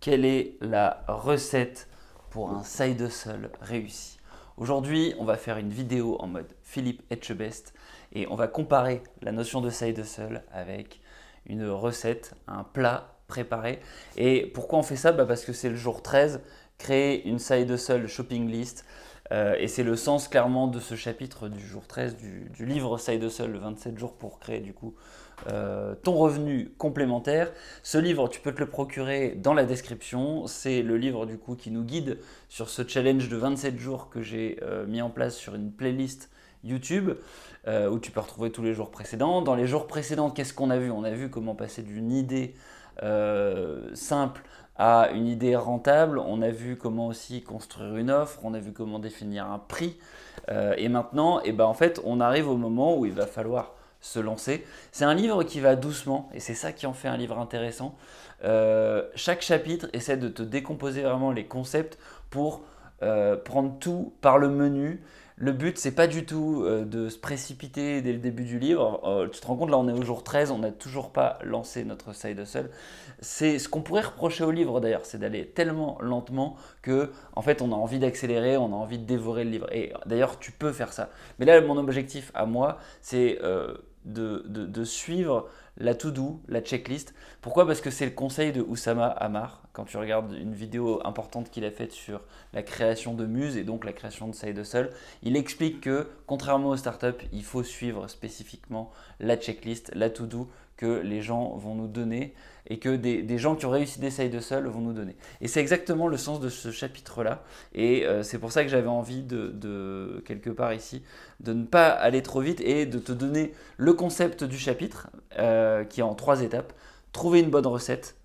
Quelle est la recette pour un side hustle réussi? Aujourd'hui, on va faire une vidéo en mode Philippe Etchebest et on va comparer la notion de side hustle avec une recette, un plat préparé. Et pourquoi on fait ça? Parce que c'est le jour 13, créer une side hustle shopping list. Et c'est le sens clairement de ce chapitre du jour 13 du livre Side Hustle, le 27 jours pour créer du coup ton revenu complémentaire. Ce livre, tu peux te le procurer dans la description. C'est le livre du coup qui nous guide sur ce challenge de 27 jours que j'ai mis en place sur une playlist YouTube où tu peux retrouver tous les jours précédents. Dans les jours précédents, qu'est-ce qu'on a vu? On a vu comment passer d'une idée simple à une idée rentable, on a vu comment aussi construire une offre, on a vu comment définir un prix et maintenant en fait on arrive au moment où il va falloir se lancer. C'est un livre qui va doucement et c'est ça qui en fait un livre intéressant. Chaque chapitre essaie de te décomposer vraiment les concepts pour prendre tout par le menu. Le but, c'est pas du tout de se précipiter dès le début du livre. Tu te rends compte, là, on est au jour 13, on n'a toujours pas lancé notre side hustle. C'est ce qu'on pourrait reprocher au livre d'ailleurs, c'est d'aller tellement lentement que, en fait, on a envie d'accélérer, on a envie de dévorer le livre. Et d'ailleurs, tu peux faire ça. Mais là, mon objectif à moi, c'est de suivre la to-do, la checklist. Pourquoi? Parce que c'est le conseil de Oussama Ammar. Quand tu regardes une vidéo importante qu'il a faite sur la création de Muse et donc la création de Side Hustle, il explique que contrairement aux startups, il faut suivre spécifiquement la checklist, la to-do que les gens vont nous donner et que des gens qui ont réussi des Side Hustle vont nous donner. Et c'est exactement le sens de ce chapitre-là. Et c'est pour ça que j'avais envie de, quelque part ici, de ne pas aller trop vite et de te donner le concept du chapitre qui est en 3 étapes. Trouver une bonne recette,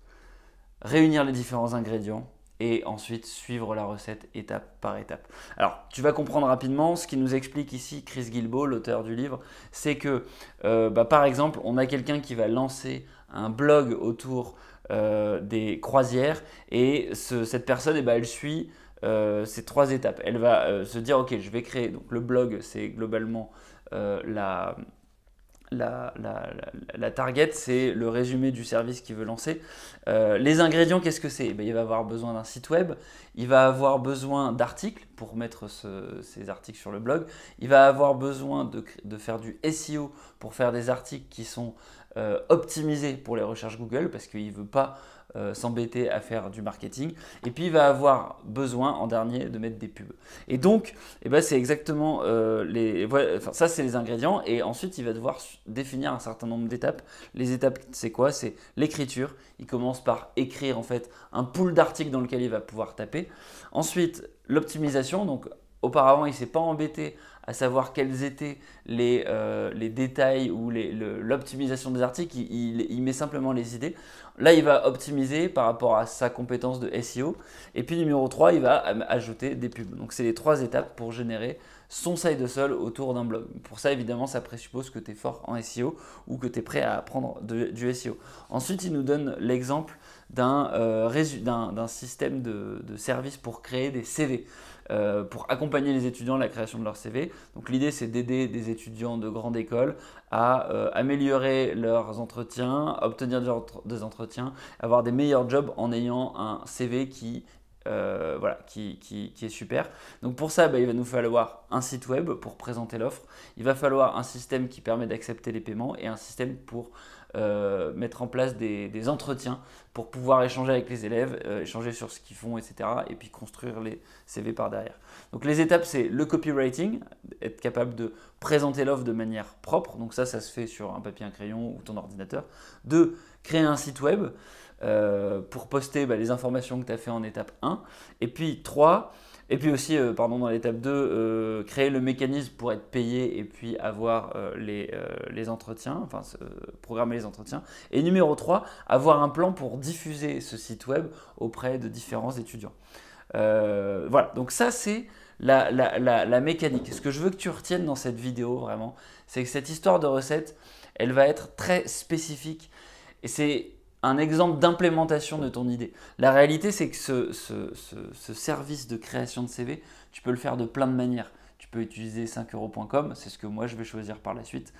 réunir les différents ingrédients et ensuite suivre la recette étape par étape. Alors, tu vas comprendre rapidement, ce qui nous explique ici Chris Guillebaud, l'auteur du livre, c'est que par exemple, on a quelqu'un qui va lancer un blog autour des croisières et cette personne, elle suit ces 3 étapes. Elle va se dire, ok, je vais créer, donc le blog, c'est globalement la target, c'est le résumé du service qu'il veut lancer. Les ingrédients, qu'est-ce que c'est? Il va avoir besoin d'un site web, il va avoir besoin d'articles pour mettre ces articles sur le blog, il va avoir besoin de faire du SEO pour faire des articles qui sont optimisés pour les recherches Google parce qu'il ne veut pas s'embêter à faire du marketing. Et puis il va avoir besoin en dernier de mettre des pubs. Et donc c'est exactement ça, c'est les ingrédients. Et ensuite il va devoir définir un certain nombre d'étapes. Les étapes, c'est quoi? C'est l'écriture. Il commence par écrire en fait un pool d'articles dans lequel il va pouvoir taper. Ensuite l'optimisation. Donc auparavant il ne s'est pas embêté à savoir quels étaient les détails ou l'optimisation des articles, il met simplement les idées. Là, il va optimiser par rapport à sa compétence de SEO. Et puis numéro 3, il va ajouter des pubs. Donc c'est les 3 étapes pour générer son side hustle autour d'un blog. Pour ça, évidemment, ça présuppose que tu es fort en SEO ou que tu es prêt à apprendre du SEO. Ensuite, il nous donne l'exemple d'un système de service pour créer des CV. Pour accompagner les étudiants à la création de leur CV. Donc l'idée, c'est d'aider des étudiants de grande école à améliorer leurs entretiens, obtenir des entretiens, avoir des meilleurs jobs en ayant un CV qui est super. Donc pour ça, il va nous falloir un site web pour présenter l'offre. Il va falloir un système qui permet d'accepter les paiements et un système pour mettre en place des entretiens pour pouvoir échanger avec les élèves, échanger sur ce qu'ils font, etc. Et puis construire les CV par derrière. Donc les étapes, c'est le copywriting, être capable de présenter l'offre de manière propre. Donc ça se fait sur un papier, un crayon ou ton ordinateur. 2, créer un site web pour poster les informations que tu as fait en étape 1. Et puis 3, et puis aussi, dans l'étape 2, créer le mécanisme pour être payé et puis avoir les entretiens, programmer les entretiens. Et numéro 3, avoir un plan pour diffuser ce site web auprès de différents étudiants. Voilà, donc ça c'est la mécanique. Ce que je veux que tu retiennes dans cette vidéo vraiment, c'est que cette histoire de recette, elle va être très spécifique et c'est un exemple d'implémentation de ton idée. La réalité, c'est que ce service de création de CV, tu peux le faire de plein de manières. Tu peux utiliser 5euros.com, c'est ce que moi je vais choisir par la suite.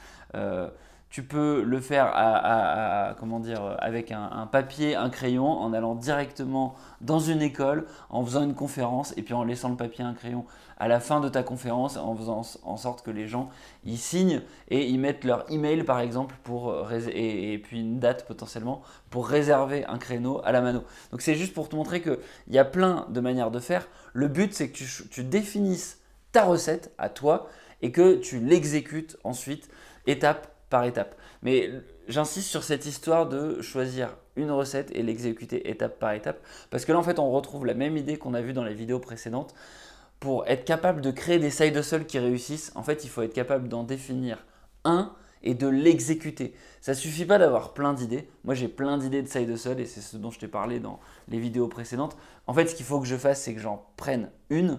Tu peux le faire comment dire, avec un papier, un crayon, en allant directement dans une école, en faisant une conférence et puis en laissant le papier et un crayon à la fin de ta conférence, en faisant en sorte que les gens y signent et ils mettent leur email par exemple et puis une date potentiellement pour réserver un créneau à la mano. Donc c'est juste pour te montrer qu'il y a plein de manières de faire. Le but c'est que tu définisses ta recette à toi et que tu l'exécutes ensuite étape par étape. Mais j'insiste sur cette histoire de choisir une recette et l'exécuter étape par étape parce que là en fait on retrouve la même idée qu'on a vue dans les vidéos précédentes. Pour être capable de créer des side hustles qui réussissent, en fait il faut être capable d'en définir un et de l'exécuter. Ça suffit pas d'avoir plein d'idées. Moi j'ai plein d'idées de side hustle et c'est ce dont je t'ai parlé dans les vidéos précédentes. En fait ce qu'il faut que je fasse c'est que j'en prenne une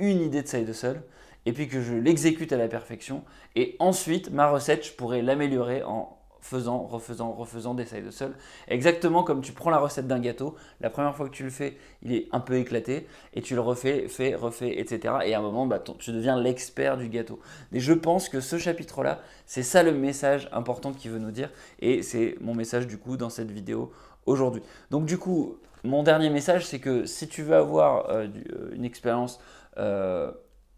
idée de side hustle et puis que je l'exécute à la perfection. Et ensuite, ma recette, je pourrais l'améliorer en refaisant des side hustles. Exactement comme tu prends la recette d'un gâteau, la première fois que tu le fais, il est un peu éclaté et tu le refais, refais, etc. Et à un moment, tu deviens l'expert du gâteau. Et je pense que ce chapitre-là, c'est ça le message important qu'il veut nous dire et c'est mon message du coup dans cette vidéo aujourd'hui. Donc du coup, mon dernier message, c'est que si tu veux avoir une expérience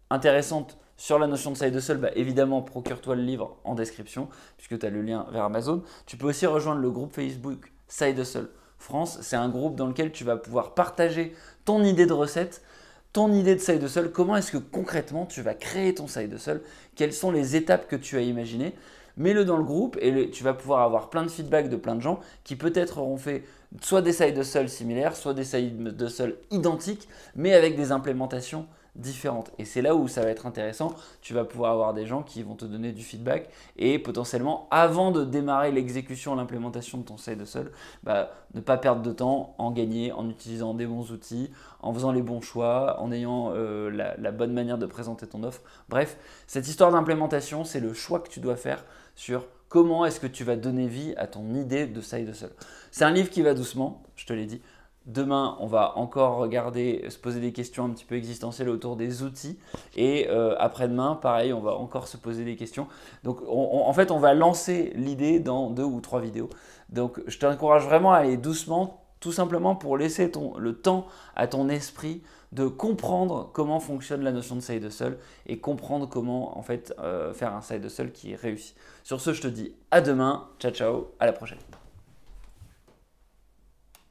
intéressante sur la notion de side hustle, évidemment, procure-toi le livre en description puisque tu as le lien vers Amazon. Tu peux aussi rejoindre le groupe Facebook Side Hustle France. C'est un groupe dans lequel tu vas pouvoir partager ton idée de recette, ton idée de side hustle. Comment est-ce que concrètement tu vas créer ton side hustle? Quelles sont les étapes que tu as imaginées? Mets-le dans le groupe et tu vas pouvoir avoir plein de feedback de plein de gens qui peut-être auront fait soit des side hustles similaires, soit des side hustles identiques, mais avec des implémentations différentes. Et c'est là où ça va être intéressant. Tu vas pouvoir avoir des gens qui vont te donner du feedback et potentiellement, avant de démarrer l'exécution, l'implémentation de ton side hustle, ne pas perdre de temps, en gagner en utilisant des bons outils, en faisant les bons choix, en ayant la bonne manière de présenter ton offre. Bref, cette histoire d'implémentation, c'est le choix que tu dois faire sur comment est-ce que tu vas donner vie à ton idée de side hustle. C'est un livre qui va doucement, je te l'ai dit. Demain, on va encore regarder, se poser des questions un petit peu existentielles autour des outils. Et après-demain, pareil, on va encore se poser des questions. Donc, en fait, on va lancer l'idée dans 2 ou 3 vidéos. Donc, je t'encourage vraiment à aller doucement, tout simplement pour laisser le temps à ton esprit de comprendre comment fonctionne la notion de side hustle et comprendre comment en fait faire un side hustle qui réussit. Sur ce, je te dis à demain. Ciao, ciao, à la prochaine.